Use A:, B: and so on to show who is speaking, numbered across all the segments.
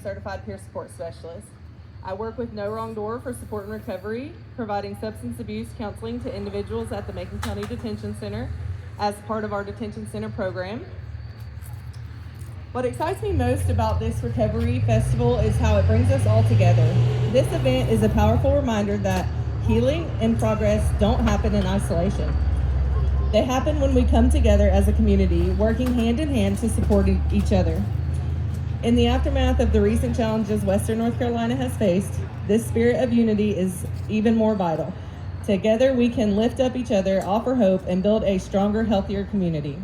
A: Certified Peer Support Specialist. I work with No Wrong Door for support and recovery, providing substance abuse counseling to individuals at the Macon County Detention Center as part of our detention center program. What excites me most about this recovery festival is how it brings us all together. This event is a powerful reminder that healing and progress don't happen in isolation. They happen when we come together as a community, working hand in hand to support each other. In the aftermath of the recent challenges Western North Carolina has faced, this spirit of unity is even more vital. Together we can lift up each other, offer hope, and build a stronger, healthier community.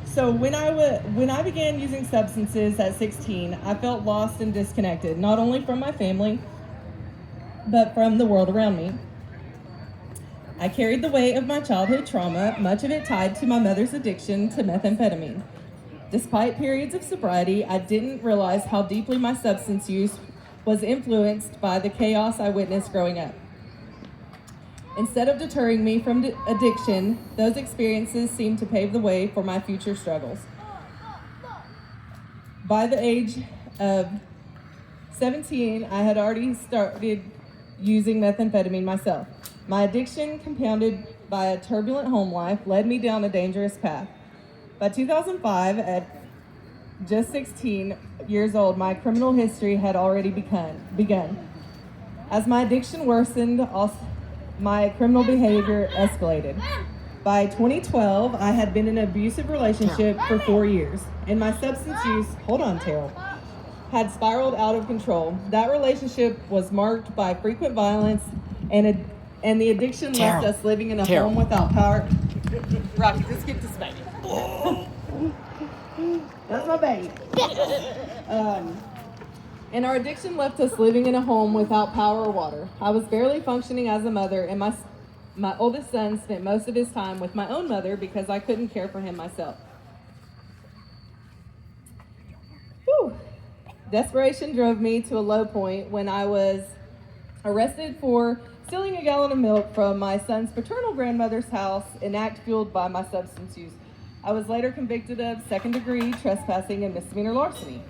A: So when I began using substances at 16, I felt lost and disconnected, not only from my family, but from the world around me. I carried the weight of my childhood trauma, much of it tied to my mother's addiction to methamphetamine. Despite periods of sobriety, I didn't realize how deeply my substance use was influenced by the chaos I witnessed growing up. Instead of deterring me from addiction, those experiences seemed to pave the way for my future struggles. By the age of 17, I had already started using methamphetamine myself. My addiction, compounded by a turbulent home life, led me down a dangerous path. By 2005, at just 16 years old, my criminal history had already begun. As my addiction worsened, my criminal behavior escalated. By 2012, I had been in an abusive relationship for 4 years, and my substance use, had spiraled out of control. That relationship was marked by frequent violence, and the addiction left us living in a home without power. Rocky, just get this baby. That's my baby. And our addiction left us living in a home without power or water. I was barely functioning as a mother, and my oldest son spent most of his time with my own mother because I couldn't care for him myself. Whew. Desperation drove me to a low point when I was arrested for stealing a gallon of milk from my son's paternal grandmother's house, an act fueled by my substance use. I was later convicted of second-degree trespassing and misdemeanor larceny.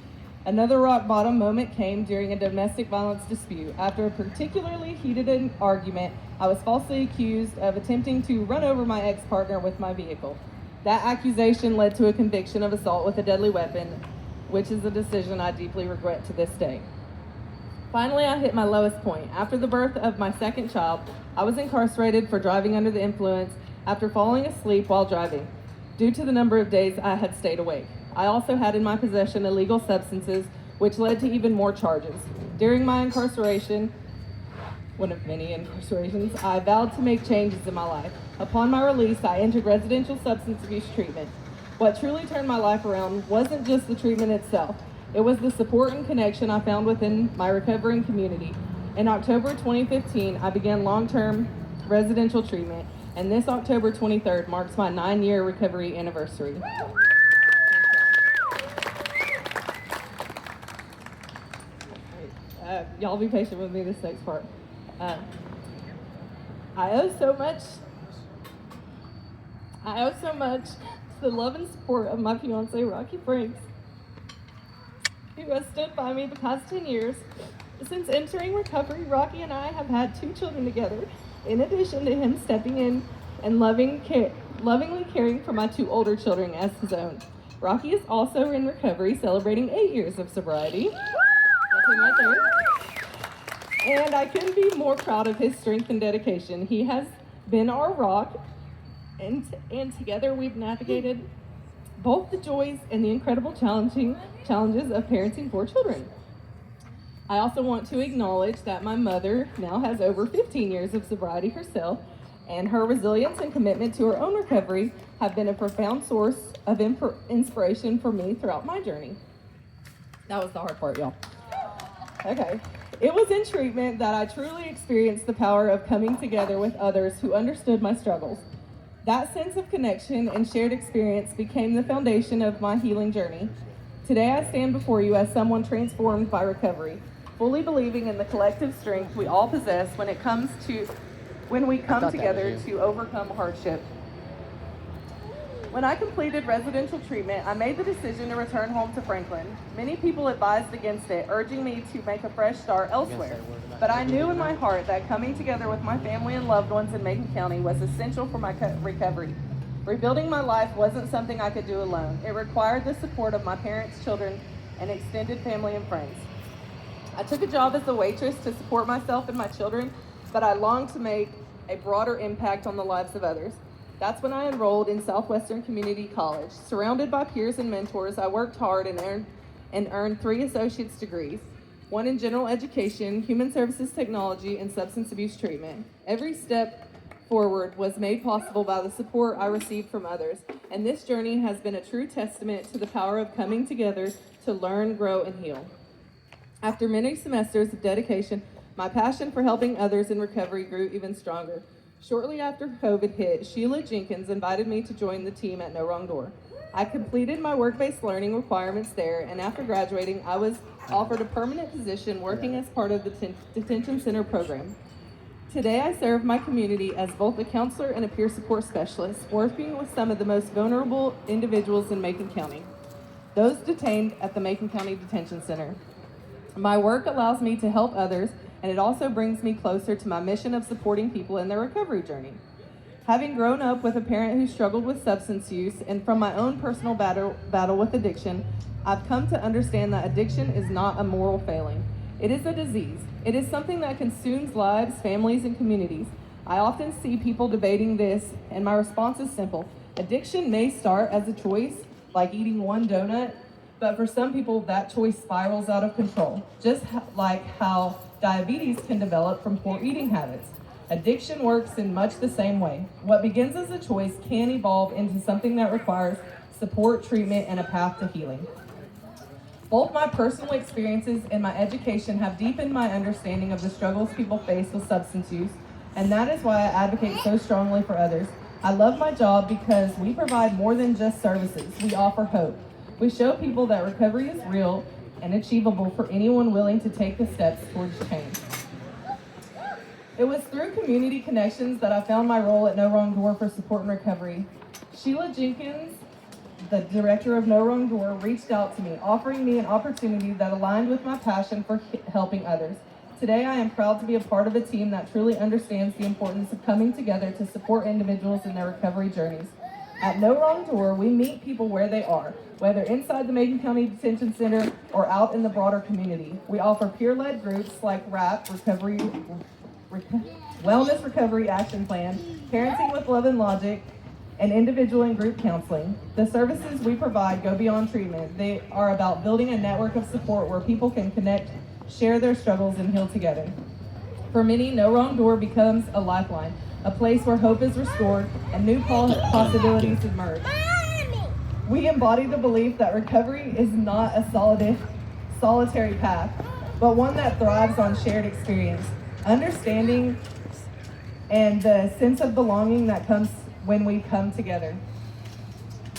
A: Another rock bottom moment came during a domestic violence dispute. After a particularly heated argument, I was falsely accused of attempting to run over my ex-partner with my vehicle. That accusation led to a conviction of assault with a deadly weapon, which is a decision I deeply regret to this day. Finally, I hit my lowest point. After the birth of my second child, I was incarcerated for driving under the influence after falling asleep while driving, due to the number of days I had stayed awake. I also had in my possession illegal substances, which led to even more charges. During my incarceration, one of many incarcerations, I vowed to make changes in my life. Upon my release, I entered residential substance abuse treatment. What truly turned my life around wasn't just the treatment itself. It was the support and connection I found within my recovering community. In October 2015, I began long-term residential treatment, and this October 23rd marks my 9-year recovery anniversary. Y'all be patient with me this next part. I owe so much to the love and support of my fiance, Rocky Franks, who has stood by me the past 10 years. Since entering recovery, Rocky and I have had 2 children together, in addition to him stepping in and lovingly caring for my 2 older children as his own. Rocky is also in recovery, celebrating 8 years of sobriety. That's him right there. And I couldn't be more proud of his strength and dedication. He has been our rock, and together we've navigated both the joys and the incredible challenges of parenting 4 children. I also want to acknowledge that my mother now has over 15 years of sobriety herself, and her resilience and commitment to her own recovery have been a profound source of inspiration for me throughout my journey. That was the hard part, y'all. Okay. It was in treatment that I truly experienced the power of coming together with others who understood my struggles. That sense of connection and shared experience became the foundation of my healing journey. Today I stand before you as someone transformed by recovery, fully believing in the collective strength we all possess when we come together to overcome hardship. When I completed residential treatment, I made the decision to return home to Franklin. Many people advised against it, urging me to make a fresh start elsewhere. But I knew in my heart that coming together with my family and loved ones in Macon County was essential for my recovery. Rebuilding my life wasn't something I could do alone. It required the support of my parents, children, and extended family and friends. I took a job as a waitress to support myself and my children, but I longed to make a broader impact on the lives of others. That's when I enrolled in Southwestern Community College. Surrounded by peers and mentors, I worked hard and earned 3 associate's degrees, one in general education, human services technology, and substance abuse treatment. Every step forward was made possible by the support I received from others, and this journey has been a true testament to the power of coming together to learn, grow, and heal. After many semesters of dedication, my passion for helping others in recovery grew even stronger. Shortly after COVID hit, Sheila Jenkins invited me to join the team at No Wrong Door. I completed my work-based learning requirements there, and after graduating, I was offered a permanent position working as part of the detention center program. Today, I serve my community as both a counselor and a peer support specialist, working with some of the most vulnerable individuals in Macon County, those detained at the Macon County Detention Center. My work allows me to help others, and it also brings me closer to my mission of supporting people in their recovery journey. Having grown up with a parent who struggled with substance use and from my own personal battle with addiction, I've come to understand that addiction is not a moral failing. It is a disease. It is something that consumes lives, families, and communities. I often see people debating this, and my response is simple. Addiction may start as a choice, like eating one donut, but for some people, that choice spirals out of control, just like how diabetes can develop from poor eating habits. Addiction works in much the same way. What begins as a choice can evolve into something that requires support, treatment, and a path to healing. Both my personal experiences and my education have deepened my understanding of the struggles people face with substance use, and that is why I advocate so strongly for others. I love my job because we provide more than just services. We offer hope. We show people that recovery is real and achievable for anyone willing to take the steps towards change. It was through community connections that I found my role at No Wrong Door for support and recovery. Sheila Jenkins, the director of No Wrong Door, reached out to me, offering me an opportunity that aligned with my passion for helping others. Today, I am proud to be a part of a team that truly understands the importance of coming together to support individuals in their recovery journeys. At No Wrong Door, we meet people where they are, whether inside the Macon County Detention Center or out in the broader community. We offer peer-led groups like RAP, Wellness Recovery Action Plan, Parenting with Love and Logic, and individual and group counseling. The services we provide go beyond treatment. They are about building a network of support where people can connect, share their struggles, and heal together. For many, No Wrong Door becomes a lifeline, a place where hope is restored and new possibilities emerge. We embody the belief that recovery is not a solitary path, but one that thrives on shared experience, understanding, and the sense of belonging that comes when we come together.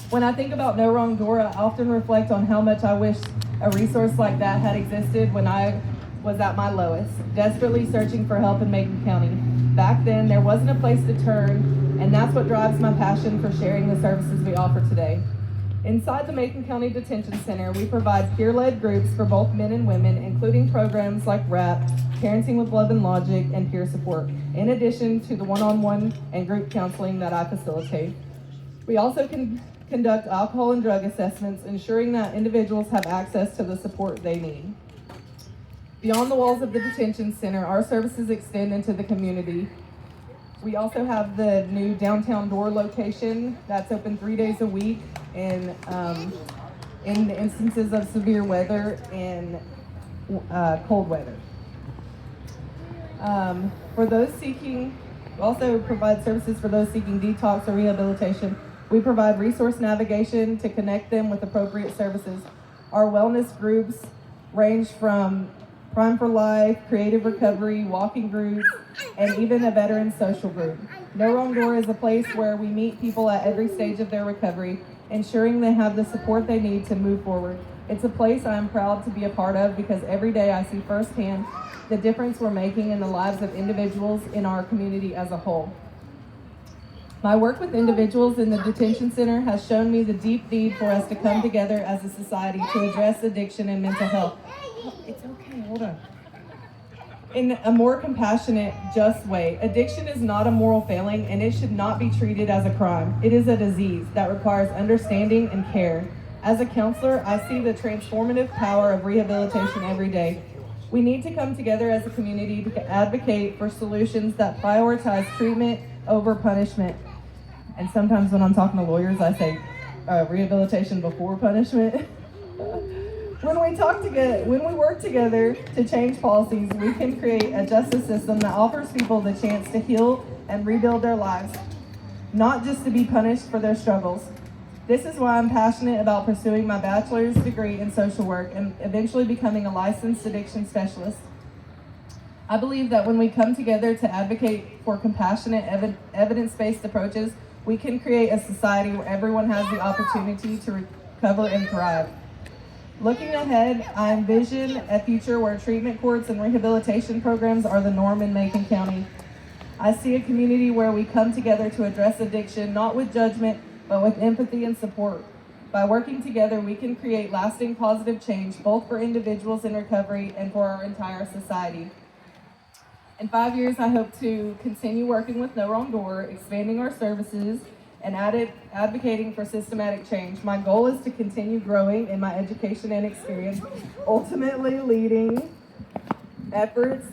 A: When I think about No Wrong Door, I often reflect on how much I wish a resource like that had existed when I was at my lowest, desperately searching for help in Macon County. Back then, there wasn't a place to turn, and that's what drives my passion for sharing the services we offer today. Inside the Macon County Detention Center, we provide peer-led groups for both men and women, including programs like RAP, Parenting with Love and Logic, and peer support, in addition to the one-on-one and group counseling that I facilitate. We also conduct alcohol and drug assessments, ensuring that individuals have access to the support they need. Beyond the walls of the detention center, our services extend into the community. We also have the new downtown door location that's open 3 days a week in instances of severe weather and cold weather. For those seeking, we also provide services for those seeking detox or rehabilitation. We provide resource navigation to connect them with appropriate services. Our wellness groups range from Prime for Life, Creative Recovery, walking groups, and even a veteran social group. No Wrong Door is a place where we meet people at every stage of their recovery, ensuring they have the support they need to move forward. It's a place I am proud to be a part of because every day I see firsthand the difference we're making in the lives of individuals in our community as a whole. My work with individuals in the detention center has shown me the deep need for us to come together as a society to address addiction and mental health. It's okay, hold on. In a more compassionate, just way. Addiction is not a moral failing, and it should not be treated as a crime. It is a disease that requires understanding and care. As a counselor, I see the transformative power of rehabilitation every day. We need to come together as a community to advocate for solutions that prioritize treatment over punishment. And sometimes when I'm talking to lawyers, I say rehabilitation before punishment. When we work together to change policies, we can create a justice system that offers people the chance to heal and rebuild their lives, not just to be punished for their struggles. This is why I'm passionate about pursuing my bachelor's degree in social work and eventually becoming a licensed addiction specialist. I believe that when we come together to advocate for compassionate, evidence-based approaches, we can create a society where everyone has the opportunity to recover and thrive. Looking ahead, I envision a future where treatment courts and rehabilitation programs are the norm in Macon County. I see a community where we come together to address addiction, not with judgment, but with empathy and support. By working together, we can create lasting positive change, both for individuals in recovery and for our entire society. In 5 years, I hope to continue working with No Wrong Door, expanding our services, and advocating for systematic change. My goal is to continue growing in my education and experience, ultimately leading efforts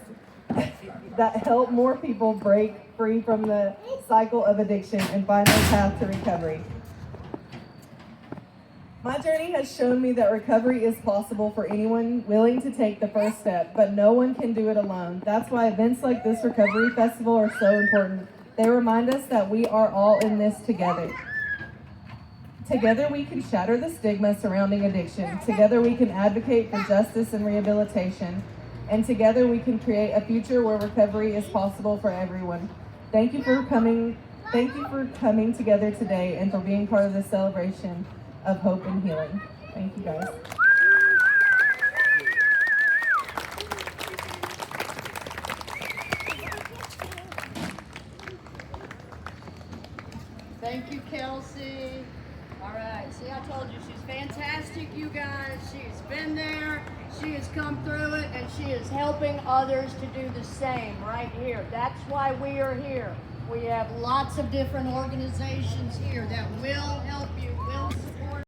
A: that help more people break free from the cycle of addiction and find their path to recovery. My journey has shown me that recovery is possible for anyone willing to take the first step, but no one can do it alone. That's why events like this Recovery Festival are so important. They remind us that we are all in this together. Together we can shatter the stigma surrounding addiction. Together we can advocate for justice and rehabilitation. And together we can create a future where recovery is possible for everyone. Thank you for coming together today and for being part of this celebration of hope and healing. Thank you guys.
B: Thank you, Kelsie. All right, see, I told you she's fantastic, you guys. She's been there, she has come through it, and she is helping others to do the same right here. That's why we are here. We have lots of different organizations here that will help you, will support